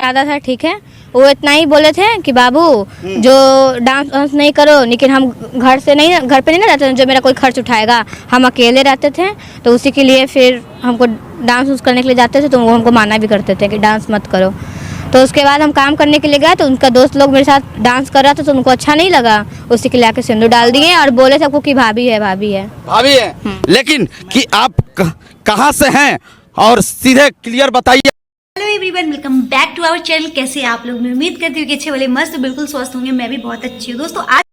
आधा था, ठीक है। वो इतना ही बोले थे कि बाबू जो डांस नहीं करो, लेकिन हम घर पे नहीं ना रहते, जो मेरा कोई खर्च उठाएगा, हम अकेले रहते थे, तो उसी के लिए फिर हमको डांस करने के लिए जाते थे, तो वो हमको माना भी करते थे कि डांस मत करो। तो उसके बाद हम काम करने के लिए गए, तो उनका दोस्त लोग मेरे साथ डांस कर रहा था, तो उनको अच्छा नहीं लगा, उसी के लिए आके सिंदूर डाल दिए और बोले सबको कि भाभी है, भाभी है, भाभी है। लेकिन कि आप कहाँ से हैं और सीधे क्लियर बताइए। Hello everyone, welcome back to our channel. कैसे आप लोग? मैं उम्मीद करती हूँ कि अच्छे वाले मस्त बिल्कुल स्वस्थ होंगे। मैं भी बहुत अच्छी हूँ दोस्तों। आज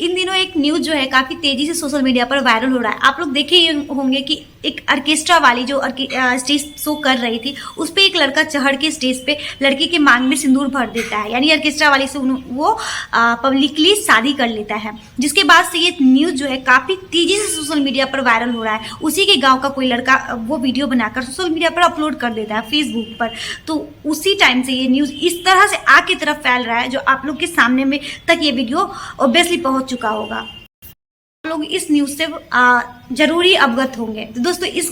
इन दिनों एक न्यूज जो है काफी तेजी से सोशल मीडिया पर वायरल हो रहा है। आप लोग देखे ही होंगे कि एक ऑर्केस्ट्रा वाली जो स्टेज शो कर रही थी, उस पे एक लड़का चढ़ के स्टेज पे लड़की के मांग में सिंदूर भर देता है, यानी ऑर्केस्ट्रा वाली से वो पब्लिकली शादी कर लेता है। जिसके बाद से ये न्यूज जो है काफी तेजी से सोशल मीडिया पर वायरल हो रहा है। उसी के गाँव का कोई लड़का वो वीडियो बनाकर सोशल मीडिया पर अपलोड कर देता है फेसबुक पर। तो उसी टाइम से ये न्यूज इस तरह से आग की तरफ फैल रहा है, जो आप लोग के सामने में तक ये वीडियो ऑब्वियसली पहुंच चुका होगा। आप लोग इस न्यूज से जरूरी अवगत होंगे। तो दोस्तों, इस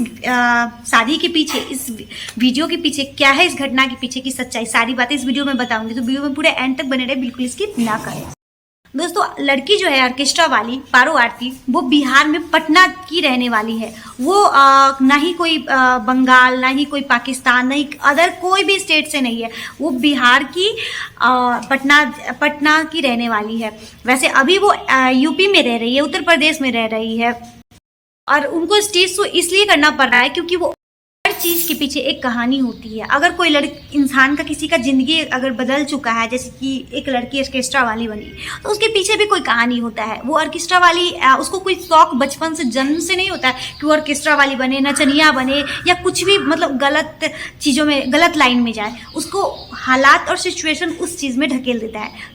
शादी के पीछे, इस वीडियो के पीछे क्या है, इस घटना के पीछे की सच्चाई, सारी बातें इस वीडियो में बताऊंगी। तो वीडियो में पूरे एंड तक बने रहे, बिल्कुल स्किप ना करें। दोस्तों, लड़की जो है ऑर्केस्ट्रा वाली पारो आरती, वो बिहार में पटना की रहने वाली है। वो ना ही कोई बंगाल, ना ही कोई पाकिस्तान, ना ही अदर कोई भी स्टेट से नहीं है। वो बिहार की पटना की रहने वाली है। वैसे अभी वो यूपी में रह रही है, उत्तर प्रदेश में रह रही है। और उनको स्टेज शो इसलिए करना पड़ रहा है क्योंकि वो हर चीज के पीछे एक कहानी होती है। अगर कोई इंसान का, किसी का जिंदगी अगर बदल चुका है, जैसे कि एक लड़की ऑर्केस्ट्रा वाली बनी, तो उसके पीछे भी कोई कहानी होता है। वो ऑर्केस्ट्रा वाली, उसको कोई शौक बचपन से, जन्म से नहीं होता है कि वो ऑर्केस्ट्रा वाली बने, नचनिया बने, या कुछ भी मतलब गलत चीजों में, गलत लाइन में जाए। उसको हालात और सिचुएशन उस चीज में ढकेल देता है।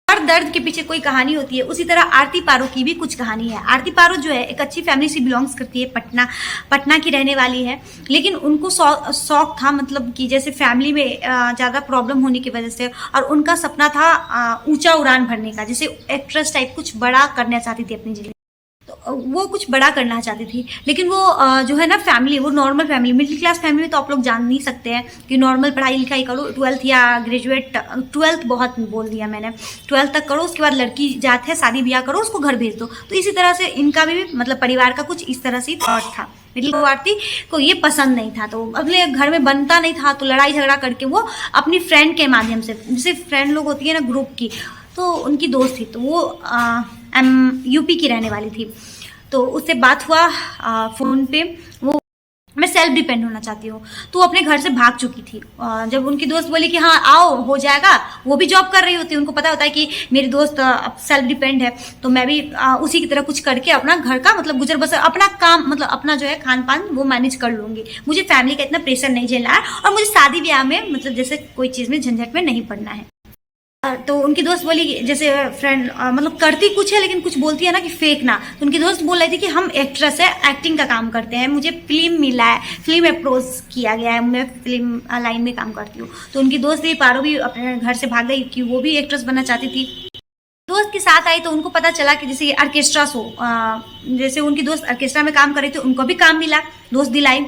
हर दर्द के पीछे कोई कहानी होती है। उसी तरह आरती पारो की भी कुछ कहानी है। आरती पारो जो है एक अच्छी फैमिली से बिलोंग्स करती है, पटना की रहने वाली है। लेकिन उनको शौक था, मतलब कि जैसे फैमिली में ज़्यादा प्रॉब्लम होने की वजह से, और उनका सपना था ऊंचा उड़ान भरने का, जैसे एक्ट्रेस टाइप कुछ बड़ा करना चाहती थी अपनी जिंदगी। तो वो कुछ बड़ा करना चाहती थी। लेकिन वो जो है ना फैमिली, वो normal family, middle class family में तो आप लोग जान नहीं सकते हैं कि नॉर्मल पढ़ाई लिखाई करो, 12th या ग्रेजुएट, 12th बहुत बोल दिया मैंने, 12th तक करो, उसके बाद लड़की जात है, शादी ब्याह करो, उसको घर भेज दो। तो इसी तरह से इनका भी मतलब परिवार का कुछ इस तरह से थॉट था। मिडिल आरती को ये पसंद नहीं था, तो अगले घर में बनता नहीं था, तो लड़ाई झगड़ा करके वो अपनी फ्रेंड के माध्यम से, जैसे फ्रेंड लोग होती है ना ग्रुप की, तो उनकी दोस्त थी, तो वो यूपी की रहने वाली थी। तो उससे बात हुआ फोन पे, वो मैं सेल्फ डिपेंड होना चाहती हूँ, तो वो अपने घर से भाग चुकी थी। जब उनकी दोस्त बोली कि हाँ आओ, हो जाएगा, वो भी जॉब कर रही होती है, उनको पता होता है कि मेरी दोस्त सेल्फ डिपेंड है, तो मैं भी उसी की तरह कुछ करके अपना घर का मतलब गुजर बसर, अपना काम, मतलब अपना जो है खान पान वो मैनेज कर लूंगी। मुझे फैमिली का इतना प्रेशर नहीं झेलना है, और मुझे शादी ब्याह में मतलब जैसे कोई चीज़ में झंझट में नहीं पड़ना है। तो उनकी दोस्त बोली, जैसे फ्रेंड मतलब करती कुछ है लेकिन कुछ बोलती है ना कि फेक ना, तो उनकी दोस्त बोल रही थी कि हम एक्ट्रेस है, एक्टिंग का काम करते हैं, मुझे फिल्म मिला है, फिल्म अप्रोच किया गया है, मैं फिल्म लाइन में काम करती हूँ। तो उनकी दोस्त भी पारो भी अपने घर से भाग गई कि वो भी एक्ट्रेस बनना चाहती थी। दोस्त के साथ आई तो उनको पता चला कि जैसे ऑर्केस्ट्रा शो, जैसे उनकी दोस्त ऑर्केस्ट्रा में काम कर रही थी, उनको भी काम मिला, दोस्त दिलाई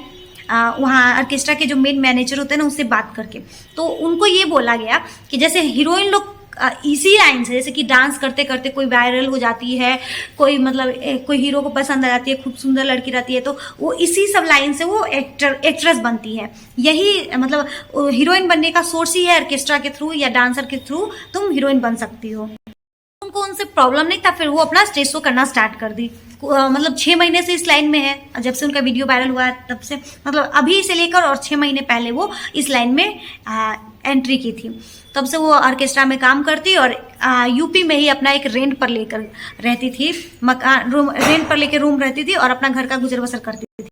वहाँ ऑर्केस्ट्रा के जो मेन मैनेजर होते हैं ना, उससे बात करके। तो उनको ये बोला गया कि जैसे हीरोइन लोग इसी लाइन से, जैसे कि डांस करते करते कोई वायरल हो जाती है, कोई मतलब कोई हीरो को पसंद आ जाती है, खूब सुंदर लड़की रहती है, तो वो इसी सब लाइन से वो एक्ट्रेस बनती है। यही मतलब हीरोइन बनने का सोर्स ही है, ऑर्केस्ट्रा के थ्रू या डांसर के थ्रू तुम हीरोइन बन सकती हो। उनको उनसे प्रॉब्लम नहीं था, फिर वो अपना स्टेज शो करना स्टार्ट कर दी। मतलब 6 महीने से इस लाइन में है, जब से उनका वीडियो वायरल हुआ है तब से, मतलब अभी से लेकर और 6 महीने पहले वो इस लाइन में एंट्री की थी। तब से वो ऑर्केस्ट्रा में काम करती, और यूपी में ही अपना एक रेंट पर लेकर रहती थी, मकान रेंट पर लेकर रूम रहती थी, और अपना घर का गुजर बसर करती थी।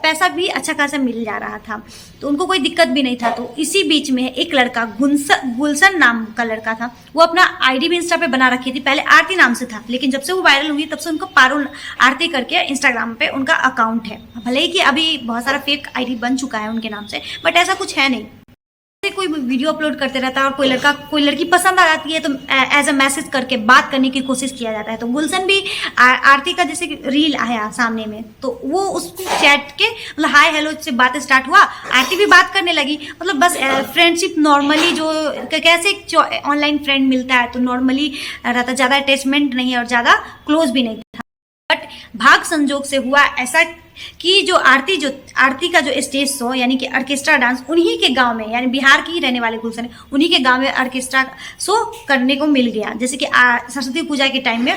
पैसा भी अच्छा खासा मिल जा रहा था, तो उनको कोई दिक्कत भी नहीं था। तो इसी बीच में एक लड़का, गुलशन नाम का लड़का था, वो अपना आईडी भी इंस्टा पे बना रखी थी, पहले आरती नाम से था, लेकिन जब से वो वायरल हुई तब से उनको पारो आरती करके इंस्टाग्राम पे उनका अकाउंट है। भले ही कि अभी बहुत सारा फेक आईडी बन चुका है उनके नाम से, बट ऐसा कुछ है नहीं। कोई वीडियो अपलोड करते रहता है और कोई लड़की पसंद आ जाती है तो एज अ मैसेज करके बात करने की कोशिश किया जाता है। तो गुलशन भी आरती का जैसे रील आया सामने में तो वो उसको चैट के मतलब हाय हेलो से बातें स्टार्ट हुआ, आरती भी बात करने लगी। मतलब बस फ्रेंडशिप नॉर्मली जो कैसे ऑनलाइन फ्रेंड मिलता है तो नॉर्मली रहता, ज़्यादा अटैचमेंट नहीं है और ज़्यादा क्लोज भी नहीं था। बट भाग संजोग से हुआ ऐसा कि जो आरती का जो स्टेज शो यानी कि ऑर्केस्ट्रा डांस उन्हीं के गांव में, यानी बिहार की ही रहने वाले गुलशन उन्हीं के गांव में ऑर्केस्ट्रा शो करने को मिल गया। जैसे कि सरस्वती पूजा के टाइम में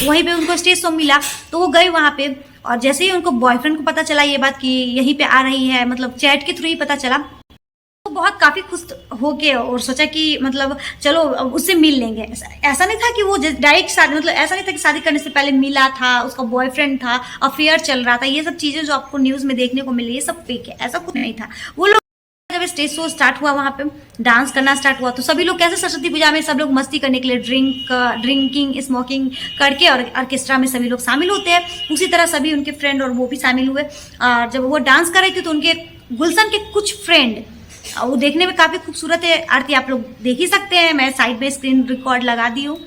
वहीं पे उनको स्टेज शो मिला तो वो गए वहाँ पे, और जैसे ही उनको बॉयफ्रेंड को पता चला ये बात कि यहीं पे आ रही है, मतलब चैट के थ्रू ही पता चला, तो बहुत काफ़ी खुश हो के और सोचा कि मतलब चलो उससे मिल लेंगे। ऐसा नहीं था कि वो डायरेक्ट शादी, मतलब ऐसा नहीं था कि शादी करने से पहले मिला था, उसका बॉयफ्रेंड था, अफेयर चल रहा था। ये सब चीज़ें जो आपको न्यूज़ में देखने को मिली ये सब फेक है, ऐसा कुछ नहीं था। वो लोग जब स्टेज शो स्टार्ट हुआ वहाँ पे डांस करना स्टार्ट हुआ तो सभी लोग कैसे सरस्वती पूजा में सब लोग मस्ती करने के लिए ड्रिंकिंग स्मोकिंग करके और ऑर्केस्ट्रा में सभी लोग शामिल होते हैं, उसी तरह सभी उनके फ्रेंड और वो भी शामिल हुए। और जब वो डांस कर रही थी तो उनके गुलशन के कुछ फ्रेंड, वो देखने में काफ़ी खूबसूरत है आरती, आप लोग देख ही सकते हैं, मैं साइड में स्क्रीन रिकॉर्ड लगा दी हूँ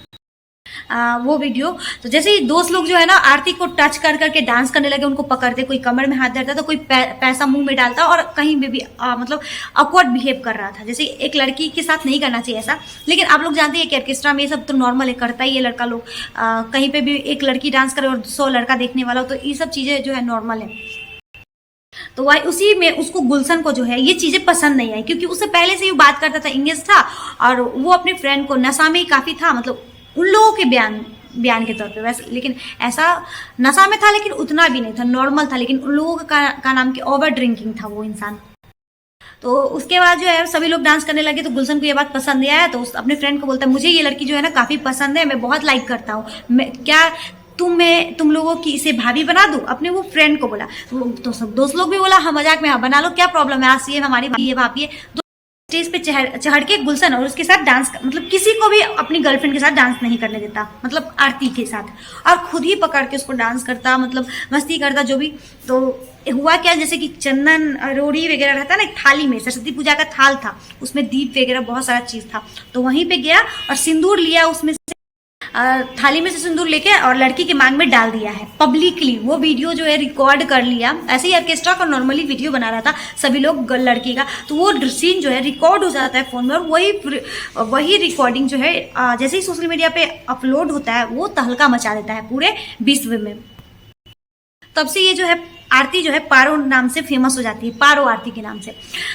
वो वीडियो। तो जैसे ही दोस्त लोग जो है ना आरती को टच कर करके डांस करने लगे, उनको पकड़ते, कोई कमर में हाथ धरता तो कोई पैसा मुंह में डालता और कहीं भी मतलब ऑकवर्ड बिहेव कर रहा था। जैसे एक लड़की के साथ नहीं करना चाहिए ऐसा, लेकिन आप लोग जानते हैं कि ऑर्केस्ट्रा में ये सब तो नॉर्मल है, करता ही है लड़का लोग। कहीं पे भी एक लड़की डांस करे और 100 लड़का देखने वाला हो तो ये सब चीज़ें जो है नॉर्मल है। तो वही उसी में उसको गुलशन को जो है ये चीज़ें पसंद नहीं आई, क्योंकि उससे पहले से ही बात करता था, इंगेज था और वो अपने फ्रेंड को नशा में ही काफ़ी था, मतलब उन लोगों के बयान के तौर पे वैसे, लेकिन ऐसा नशा में था लेकिन उतना भी नहीं था, नॉर्मल था। लेकिन उन लोगों का नाम की ओवर ड्रिंकिंग था वो इंसान। तो उसके बाद जो है सभी लोग डांस करने लगे तो गुलशन को ये बात पसंद नहीं आया, तो अपने फ्रेंड को बोलता है मुझे ये लड़की जो है ना काफ़ी पसंद है, मैं बहुत लाइक करता हूँ, मैं क्या तुम लोगों की इसे भाभी बना दूं। अपने वो फ्रेंड को बोला तो सब दोस्त लोग भी बोला हाँ मजाक में हाँ बना लो, क्या प्रॉब्लम है, आज ये हमारी भाभी है। तो स्टेज पे चढ़ के गुलशन और उसके साथ डांस, मतलब किसी को भी अपनी गर्लफ्रेंड के साथ डांस नहीं करने देता, मतलब आरती के साथ, और खुद ही पकड़ के उसको डांस करता, मतलब मस्ती करता जो भी। तो हुआ क्या, जैसे कि चंदन रोड़ी वगैरह रहता है ना थाली में, सरस्वती पूजा का थाल था उसमें दीप वगैरह बहुत सारा चीज़ था, तो वहीं पे गया और सिंदूर लिया, उसमें थाली में से सिंदूर लेके और लड़की के मांग में डाल दिया है पब्लिकली। वो वीडियो जो है रिकॉर्ड कर लिया, ऐसे ही ऑर्केस्ट्रा का नॉर्मली वीडियो बना रहा था सभी लोग लड़की का, तो वो सीन जो है रिकॉर्ड हो जाता है फ़ोन में, और वही रिकॉर्डिंग जो है जैसे ही सोशल मीडिया पे अपलोड होता है वो तहलका मचा देता है पूरे विश्व में। तब से ये जो है आरती जो है पारो नाम से फेमस हो जाती है, पारो आरती के नाम से।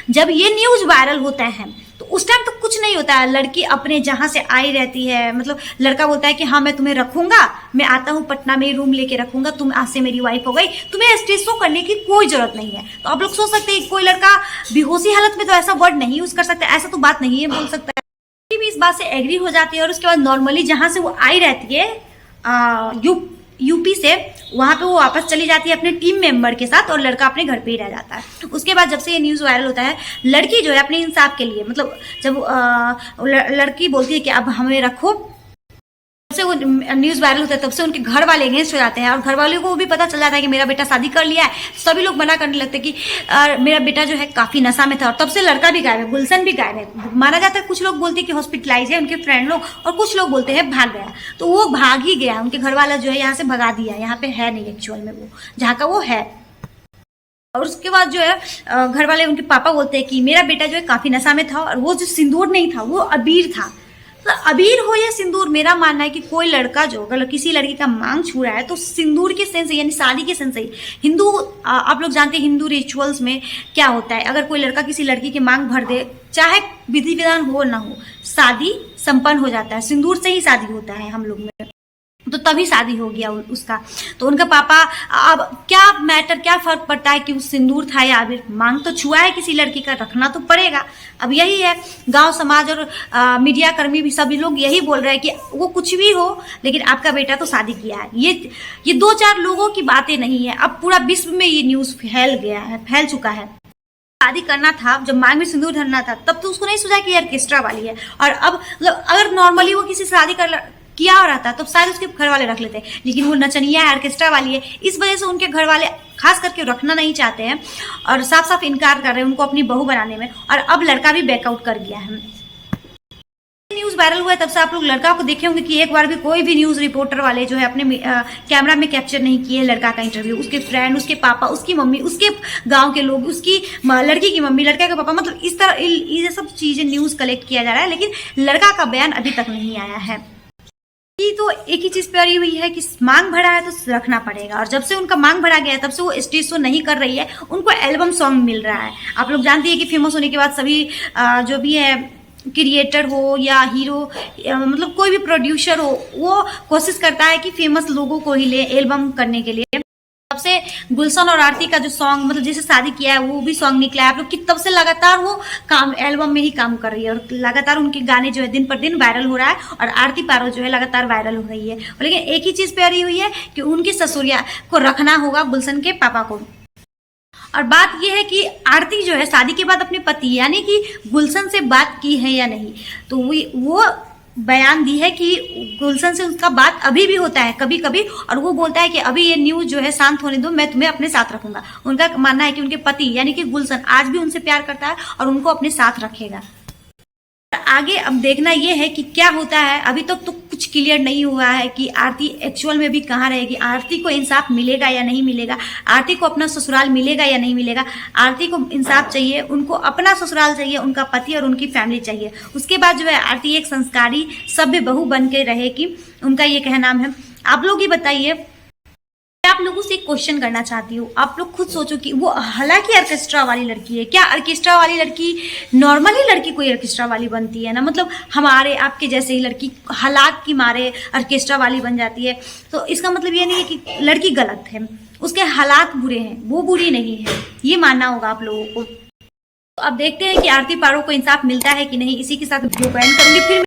जब ये न्यूज़ वायरल होता है तो उस टाइम तो कुछ नहीं होता है, लड़की अपने जहाँ से आई रहती है, मतलब लड़का बोलता है कि हाँ मैं तुम्हें रखूंगा, मैं आता हूँ पटना में रूम लेके रखूंगा, तुम आज से मेरी वाइफ हो गई, तुम्हें स्टेज शो करने की कोई जरूरत नहीं है। तो आप लोग सोच सकते हैं कोई लड़का बेहोशी हालत में तो ऐसा वर्ड नहीं यूज कर सकता, ऐसा तो बात नहीं है बोल सकता है। भी इस बात से एग्री हो जाती है और उसके बाद नॉर्मली जहाँ से वो आई रहती है यूपी से, वहाँ पे वो वापस चली जाती है अपने टीम मेंबर के साथ और लड़का अपने घर पे ही रह जाता है। उसके बाद जब से ये न्यूज़ वायरल होता है, लड़की जो है अपने इंसाफ के लिए, मतलब जब लड़की बोलती है कि अब हमें रखो, से वो न्यूज़ वायरल होता है तब से उनके घर वाले अगेंस्ट हो जाते हैं और घर वालों को भी पता चल जाता है कि मेरा बेटा शादी कर लिया है। सभी लोग मना करने लगते हैं कि मेरा बेटा जो है काफ़ी नशा में था, और तब से लड़का भी गायब है, गुलशन भी गायब है। माना जाता है कुछ लोग बोलते हैं कि हॉस्पिटलाइज है उनके फ्रेंड लोग, और कुछ लोग बोलते हैं भाग गया। तो वो भाग ही गया, उनके घर वाला जो है यहाँ से भगा दिया, यहाँ पे है नहीं एक्चुअल में वो जहाँ का वो है। और उसके बाद जो है घर वाले उनके पापा बोलते हैं कि मेरा बेटा जो है काफ़ी नशा में था और वो जो सिंदूर नहीं था वो अबीर था। तो अबीर हो या सिंदूर, मेरा मानना है कि कोई लड़का जो अगर किसी लड़की का मांग छू रहा है तो सिंदूर के सेंस यानी शादी के सेंस ही। हिंदू आप लोग जानते हैं हिंदू रिचुअल्स में क्या होता है, अगर कोई लड़का किसी लड़की की मांग भर दे, चाहे विधि विधान हो ना हो, शादी संपन्न हो जाता है, सिंदूर से ही शादी होता है हम लोग में। तो तभी शादी हो गया उसका। तो उनका पापा, अब क्या फर्क पड़ता है कि वो सिंदूर था या अबीर, मांग तो छुआ है किसी लड़की का, रखना तो पड़ेगा। अब यही है, गांव समाज और मीडिया कर्मी भी सभी लोग यही बोल रहे हैं कि वो कुछ भी हो लेकिन आपका बेटा तो शादी किया है। ये 2-4 लोगों की बातें नहीं है, अब पूरा विश्व में ये न्यूज़ फैल चुका है। शादी करना था, जब मांग में सिंदूर धरना था, तब तो उसको नहीं सोचा कि ये ऑर्केस्ट्रा वाली है। और अब मतलब अगर नॉर्मली वो किसी शादी किया हो रहता तो शायद उसके घर वाले रख लेते, लेकिन वो नचनिया है, ऑर्केस्ट्रा वाली है, इस वजह से उनके घर वाले खास करके रखना नहीं चाहते हैं और साफ साफ इनकार कर रहे हैं उनको अपनी बहू बनाने में। और अब लड़का भी बैकआउट कर गया है। न्यूज़ वायरल हुआ है तब से आप लोग लड़का को देखे होंगे कि एक बार भी कोई भी न्यूज़ रिपोर्टर वाले जो है अपने कैमरा में कैप्चर नहीं किए लड़का का इंटरव्यू। उसके फ्रेंड, उसके पापा, उसकी मम्मी, उसके गांव के लोग, उसकी लड़की की मम्मी, लड़के के पापा, मतलब इस तरह ये सब चीज़ें न्यूज़ कलेक्ट किया जा रहा है, लेकिन लड़का का बयान अभी तक नहीं आया है। तो एक ही चीज पे अड़ी हुई है कि मांग बढ़ा है तो रखना पड़ेगा, और जब से उनका मांग बढ़ा गया है तब से वो स्टेज शो नहीं कर रही है, उनको एल्बम सॉन्ग मिल रहा है। आप लोग जानती है कि फेमस होने के बाद सभी जो भी है क्रिएटर हो या हीरो मतलब कोई भी प्रोड्यूसर हो, वो कोशिश करता है कि फेमस लोगों को ही ले एल्बम करने के लिए। तब से गुलशन और आरती का जो सॉन्ग मतलब जैसे शादी किया है वो भी सॉन्ग निकला है आप लोग की, तब से लगातार वो काम एल्बम में ही काम कर रही है और लगातार उनके गाने जो है दिन पर दिन वायरल हो रहा है और आरती पारो जो है लगातार वायरल हो रही है। लेकिन एक ही चीज पे अड़ी हुई है कि उनकी ससुरिया को रखना होगा गुलशन के पापा को। और बात यह है कि आरती जो है शादी के बाद अपने पति यानी कि गुलशन से बात की है या नहीं, तो वो बयान दी है कि गुलशन से उसका बात अभी भी होता है कभी कभी, और वो बोलता है कि अभी ये न्यूज़ जो है शांत होने दो, मैं तुम्हें अपने साथ रखूंगा। उनका मानना है कि उनके पति यानी कि गुलशन आज भी उनसे प्यार करता है और उनको अपने साथ रखेगा। आगे अब देखना ये है कि क्या होता है। अभी तक तो कुछ क्लियर नहीं हुआ है कि आरती एक्चुअल में भी कहाँ रहेगी, आरती को इंसाफ मिलेगा या नहीं मिलेगा, आरती को अपना ससुराल मिलेगा या नहीं मिलेगा। आरती को इंसाफ चाहिए, उनको अपना ससुराल चाहिए, उनका पति और उनकी फैमिली चाहिए। उसके बाद जो है आरती एक संस्कारी सभ्य बहू बन के रहेगी, उनका ये कहना है। आप लोग ही बताइए, आप लोगों से एक क्वेश्चन करना चाहती हूँ, आप लोग खुद सोचो कि वो हालांकि ऑर्केस्ट्रा वाली लड़की है, क्या ऑर्केस्ट्रा वाली लड़की नॉर्मली लड़की कोई ऑर्केस्ट्रा वाली बनती है ना, मतलब हमारे आपके जैसे ही लड़की हालात की मारे ऑर्केस्ट्रा वाली बन जाती है, तो इसका मतलब ये नहीं है कि लड़की गलत है, उसके हालात बुरे हैं, वो बुरी नहीं है, ये मानना होगा आप लोगों को। तो अब देखते हैं कि आरती पारो को इंसाफ मिलता है कि नहीं। इसी के साथ वीडियो को एंड करूंगी। फिर